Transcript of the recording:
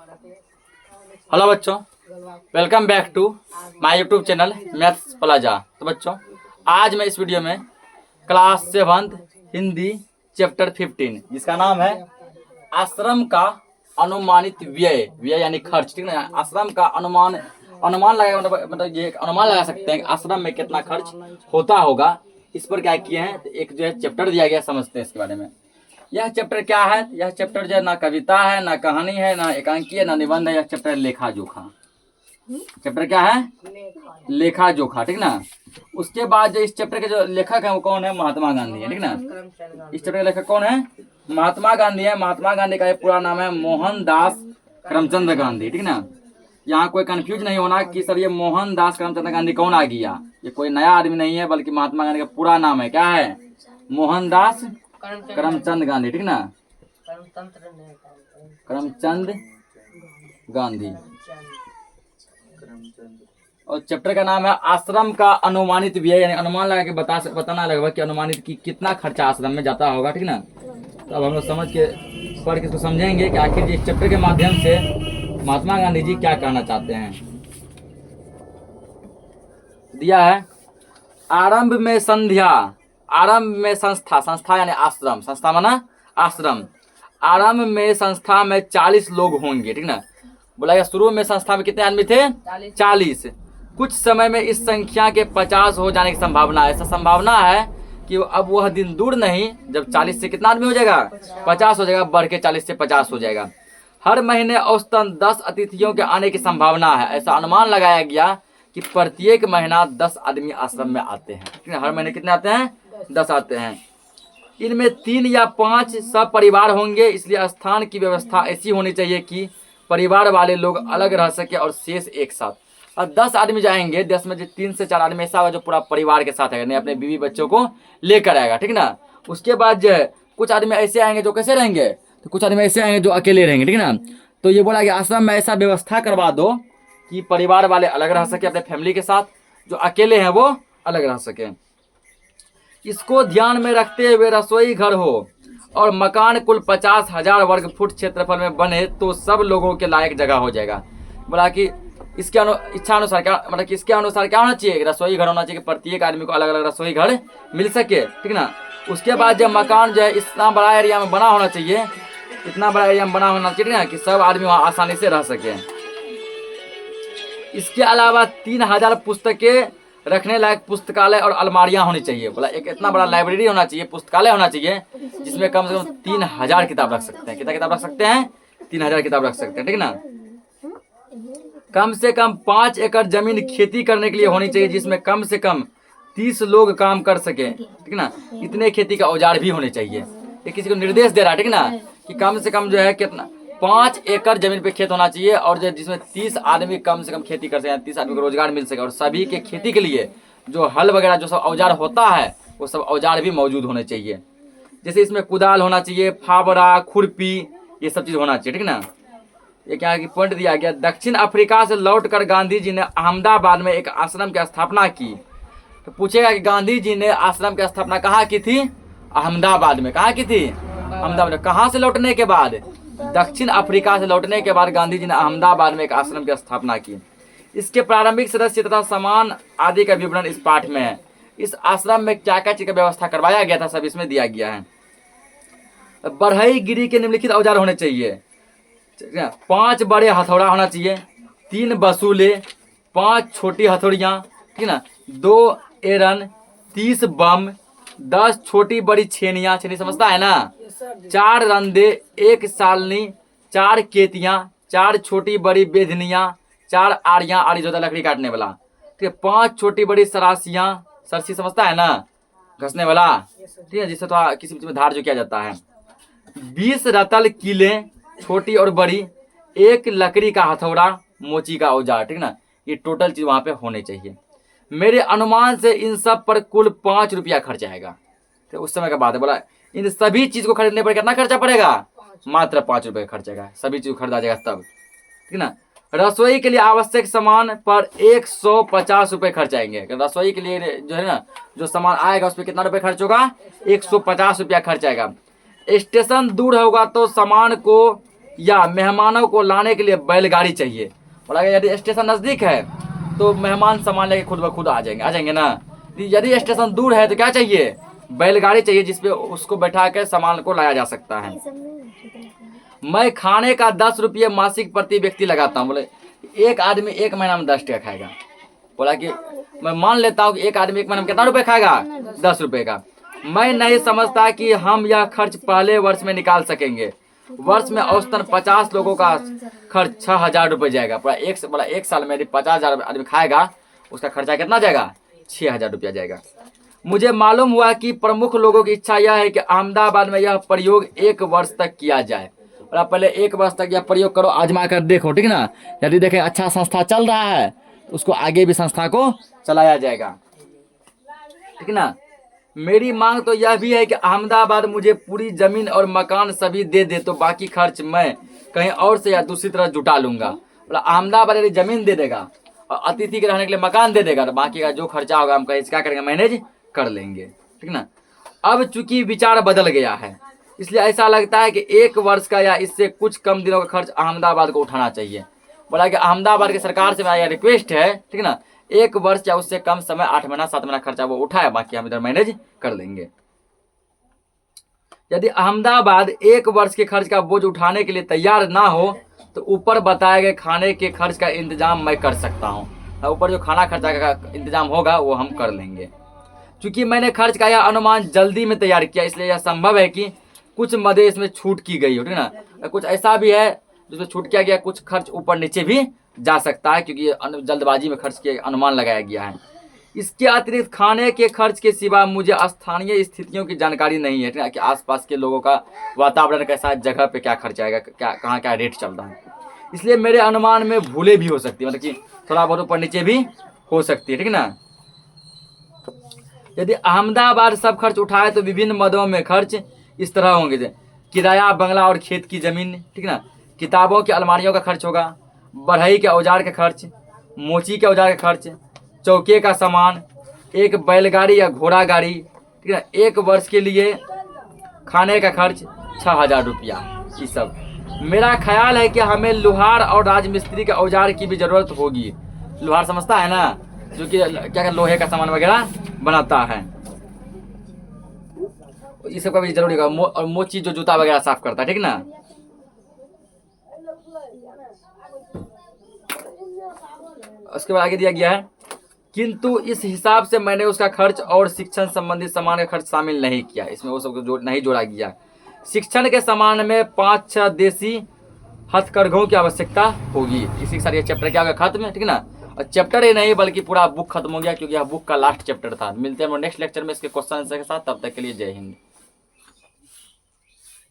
Hello बच्चों, welcome back to my YouTube channel Maths Plaza. तो बच्चों, आज मैं इस वीडियो में क्लास 7 हिंदी चैप्टर 15 जिसका नाम है आश्रम का अनुमानित व्यय। व्यय यानी खर्च, ठीक ना। आश्रम का अनुमान लगा, मतलब ये अनुमान लगा सकते हैं कि आश्रम में कितना खर्च होता होगा। इस पर क्या किए हैं, एक जो है चैप्टर दिया गया, समझते हैं इसके बारे में। यह चैप्टर क्या है? यह चैप्टर जो है ना कविता है, ना कहानी है, ना एकांकी है, ना निबंध है। यह चैप्टर लेखा जोखा। चैप्टर क्या है? लेखा जोखा, ठीक ना। उसके बाद जो इस चैप्टर के जो लेखक है वो कौन है? महात्मा गांधी है, ठीक ना। इस चैप्टर के लेखक कौन है? महात्मा गांधी है। महात्मा गांधी का पूरा नाम है मोहनदास करमचंद गांधी, ठीक ना। यहाँ कोई कंफ्यूज नहीं होना कि सर ये मोहनदास करमचंद गांधी कौन आ गया। ये कोई नया आदमी नहीं है, बल्कि महात्मा गांधी का पूरा नाम है। क्या है? मोहनदास करमचंद गांधी, ठीक ना। करमचंद गांधी। और चैप्टर का नाम है आश्रम का अनुमानित व्यय, यानी अनुमान लगा के बताना लगभग कि अनुमानित की कितना खर्चा आश्रम में जाता होगा, ठीक ना। तो अब हम लोग समझ के पढ़ के इसको समझेंगे कि आखिर इस चैप्टर के माध्यम से महात्मा गांधी जी क्या कहना चाहते हैं। दिया है आरंभ में संध्या, आरंभ में संस्था, संस्था यानी आश्रम, संस्था माना आश्रम। आरंभ में संस्था में 40 लोग होंगे, ठीक ना। बोला शुरू में संस्था में कितने आदमी थे? 40। कुछ समय में इस संख्या के 50 हो जाने की संभावना है। ऐसा संभावना है कि अब वह दिन दूर नहीं जब 40 से कितना आदमी हो जाएगा? 50 हो जाएगा, बढ़ के 40 से 50 हो जाएगा। हर महीने औसतन 10 अतिथियों के आने की संभावना है। ऐसा अनुमान लगाया गया कि प्रत्येक महीना 10 आदमी आश्रम में आते हैं, ठीक है। हर महीने कितने आते हैं? 10 आते हैं। इनमें 3 या 5 सब परिवार होंगे, इसलिए स्थान की व्यवस्था ऐसी होनी चाहिए कि परिवार वाले लोग अलग रह सके और शेष एक साथ। अब 10 आदमी जाएंगे, 10 में जो 3 से 4 आदमी ऐसा होगा जो पूरा परिवार के साथ आएगा, नहीं अपने बीवी बच्चों को लेकर आएगा, ठीक ना। उसके बाद जो है कुछ आदमी ऐसे आएंगे जो कैसे रहेंगे, तो कुछ आदमी ऐसे आएंगे जो अकेले रहेंगे, ठीक ना। तो ये बोला कि आश्रम में ऐसा व्यवस्था करवा दो कि परिवार वाले अलग रह सके अपने फैमिली के साथ, जो अकेले हैं वो अलग रह सके। इसको ध्यान में रखते हुए रसोई घर हो और मकान कुल 50,000 वर्ग फुट क्षेत्रफल में बने तो सब लोगों के लायक जगह हो जाएगा। बोला कि इसके इच्छा अनुसार क्या, मतलब कि इसके अनुसार क्या होना चाहिए? रसोई घर होना चाहिए कि प्रत्येक आदमी को अलग अलग रसोई घर मिल सके, ठीक ना। उसके बाद जब मकान जो है इतना बड़ा एरिया में बना होना चाहिए, इतना बड़ा एरिया में बना होना चाहिए ना कि सब आदमी वहाँ आसानी से रह सके। इसके अलावा 3,000 पुस्तकें रखने लायक पुस्तकालय और अलमारियां होनी चाहिए। बोला एक इतना बड़ा लाइब्रेरी होना चाहिए, पुस्तकालय होना चाहिए जिसमें कम से कम 3,000 किताब रख सकते हैं। कितना किताब रख सकते हैं? 3,000 किताब रख सकते हैं, ठीक ना। कम से कम 5 एकड़ जमीन खेती करने के लिए होनी चाहिए, जिसमें कम से कम 30 लोग काम कर सके, ठीक ना। इतने खेती का औजार भी होने चाहिए। ये किसी को निर्देश दे रहा है, ठीक ना, कि कम से कम जो है कितना 5 एकड़ जमीन पे खेत होना चाहिए और जिसमें 30 आदमी कम से कम खेती कर सके, 30 आदमी को रोजगार मिल सके। और सभी के खेती के लिए जो हल वगैरह जो सब औजार होता है वो सब औजार भी मौजूद होने चाहिए। जैसे इसमें कुदाल होना चाहिए, फावड़ा, खुरपी, ये सब चीज होना चाहिए, ठीक ना। ये क्या की पॉइंट दिया गया। दक्षिण अफ्रीका से लौटकर गांधी जी ने अहमदाबाद में एक आश्रम की स्थापना की। तो पूछेगा कि गांधी जी ने आश्रम की स्थापना कहाँ की थी? अहमदाबाद में। कहाँ की थी? अहमदाबाद में। कहाँ से लौटने के बाद? दक्षिण अफ्रीका से लौटने के बाद गांधी जी ने अहमदाबाद में एक आश्रम की स्थापना की। इसके प्रारंभिक सदस्य तथा सामान आदि का विवरण इस पाठ में है। इस आश्रम में क्या क्या चीज का व्यवस्था करवाया गया था सब इसमें दिया गया है। बढ़ई गिरी के निम्नलिखित औजार होने चाहिए। 5 बड़े हथौड़ा होना चाहिए, 3 बसूले, 5 छोटी हथौड़ियाँ, ठीक ना, 2 एरन, 30 बम, 10 छोटी बड़ी छेनियाँ, छेनी समझता है ना, 4 रंदे, 1 सालनी, 4 केतियाँ, 4 छोटी बड़ी बेधनियाँ, 4 आड़ियाँ, आड़ी जो होता है लकड़ी काटने वाला, ठीक है, 5 छोटी बड़ी सरासियाँ, सरसी समझता है ना, घसने वाला, ठीक है, जिससे तो किसी चीज में धार जो किया जाता है। 20 रतल कीले, छोटी और बड़ी, 1 लकड़ी का हथौड़ा, मोची का औजार, ठीक ना। ये टोटल चीज वहां पे होने चाहिए। मेरे अनुमान से इन सब पर कुल 5 रुपया खर्च आएगा। तो उस समय का बात है। बोला इन सभी चीज को खरीदने पर कितना खर्चा पड़ेगा? मात्र 5 रुपये का खर्च आएगा। सभी चीज खरीदा जाएगा तब, ठीक ना। रसोई के लिए आवश्यक सामान पर 150 रुपये खर्च आएंगे। रसोई के लिए जो है ना जो सामान आएगा उस पर कितना रुपये खर्च होगा? 150 रुपया खर्च आएगा। स्टेशन दूर होगा तो सामान को या मेहमानों को लाने के लिए बैलगाड़ी चाहिए। बोला कि यदि स्टेशन नज़दीक है तो मेहमान सामान लेके खुद ब खुद आ जाएंगे ना। यदि स्टेशन दूर है तो क्या चाहिए, बैलगाड़ी चाहिए जिसपे उसको बैठा कर सामान को लाया जा सकता है। मैं खाने का 10 रुपये मासिक प्रति व्यक्ति लगाता हूँ। बोले एक आदमी एक महीना में 10 टका खाएगा। बोला कि मैं मान लेता हूँ कि एक आदमी एक महीने में कितना रुपये खाएगा, 10 रुपये का। मैं नहीं समझता कि हम यह खर्च पहले वर्ष में निकाल सकेंगे। वर्ष में औसतन 50 लोगों का खर्च 6,000 रुपये जाएगा। बोला एक साल में यदि 50,000 आदमी खाएगा उसका खर्चा कितना जाएगा, 6,000 रुपया जाएगा। मुझे मालूम हुआ कि प्रमुख लोगों की इच्छा यह है कि अहमदाबाद में यह प्रयोग 1 वर्ष तक किया जाए। और आप पहले 1 वर्ष तक यह प्रयोग करो, आजमा कर देखो, ठीक ना। यदि देखें अच्छा संस्था चल रहा है तो उसको आगे भी संस्था को चलाया जाएगा, ठीक ना। मेरी मांग तो यह भी है कि अहमदाबाद मुझे पूरी जमीन और मकान सभी दे दे तो बाकी खर्च मैं कहीं और से या दूसरी तरह जुटा लूंगा। बोला अहमदाबाद यदि जमीन दे देगा और अतिथि के रहने के लिए मकान दे देगा तो बाकी का जो खर्चा होगा हम कहीं क्या करेंगे, मैनेज कर लेंगे, ठीक ना। अब चूंकि विचार बदल गया है इसलिए ऐसा लगता है कि 1 वर्ष का या इससे कुछ कम दिनों का खर्च अहमदाबाद को उठाना चाहिए। बोला कि अहमदाबाद की सरकार से मेरा रिक्वेस्ट है, ठीक ना, 1 वर्ष या उससे कम समय 8 महीना 7 महीना खर्चा वो उठाए, बाकी हम इधर मैनेज कर लेंगे। यदि अहमदाबाद 1 वर्ष के खर्च का बोझ उठाने के लिए तैयार ना हो तो ऊपर बताए गए खाने के खर्च का इंतजाम मैं कर सकता हूँ। ऊपर जो खाना खर्चा का इंतजाम होगा वो हम कर लेंगे। चूंकि मैंने खर्च का यह अनुमान जल्दी में तैयार किया इसलिए यह संभव है कि कुछ मदे इसमें छूट की गई हो, ठीक ना। कुछ ऐसा भी है जिसमें छूट किया गया, कुछ खर्च ऊपर नीचे भी जा सकता है क्योंकि ये जल्दबाजी में खर्च के अनुमान लगाया गया है। इसके अतिरिक्त खाने के खर्च के सिवा मुझे स्थानीय स्थितियों की जानकारी नहीं है, ठीक है, कि आसपास के लोगों का वातावरण कैसा है, जगह पे क्या खर्च आएगा, क्या कहाँ क्या रेट चल रहा है। इसलिए मेरे अनुमान में भूले भी हो सकती है, मतलब कि थोड़ा बहुत ऊपर नीचे भी हो सकती है, ठीक ना। यदि अहमदाबाद सब खर्च उठाए तो विभिन्न मदों में खर्च इस तरह होंगे, किराया बंगला और खेत की जमीन, ठीक ना, किताबों की अलमारियों का खर्च होगा, बढ़ई के औजार का खर्च, मोची के औजार का खर्च, चौके का सामान, एक बैलगाड़ी या घोड़ा गाड़ी, ठीक है, 1 वर्ष के लिए खाने का खर्च 6,000 रुपया। ये सब मेरा ख्याल है कि हमें लोहार और राजमिस्त्री के औजार की भी ज़रूरत होगी। लोहार समझता है ना, जो कि क्या लोहे का सामान वगैरह बनाता है, ये सब का भी जरूरी होगा। और मोची जो जूता वगैरह साफ करता है, ठीक ना। उसके बाद आगे दिया गया है, किंतु इस हिसाब से मैंने उसका खर्च और शिक्षण संबंधी सामान का खर्च शामिल नहीं किया। इसमें वो सब नहीं जोड़ा गया। शिक्षण के सामान में 5-6 देसी हथकरघों की आवश्यकता होगी। इसी के साथ ये चैप्टर क्या होगा, खत्म है, ठीक ना। और चैप्टर ही नहीं बल्कि पूरा बुक खत्म हो गया क्योंकि यह बुक का लास्ट चैप्टर था। मिलते हैं नेक्स्ट लेक्चर में इसके क्वेश्चन आंसर के साथ। तब तक के लिए जय हिंद।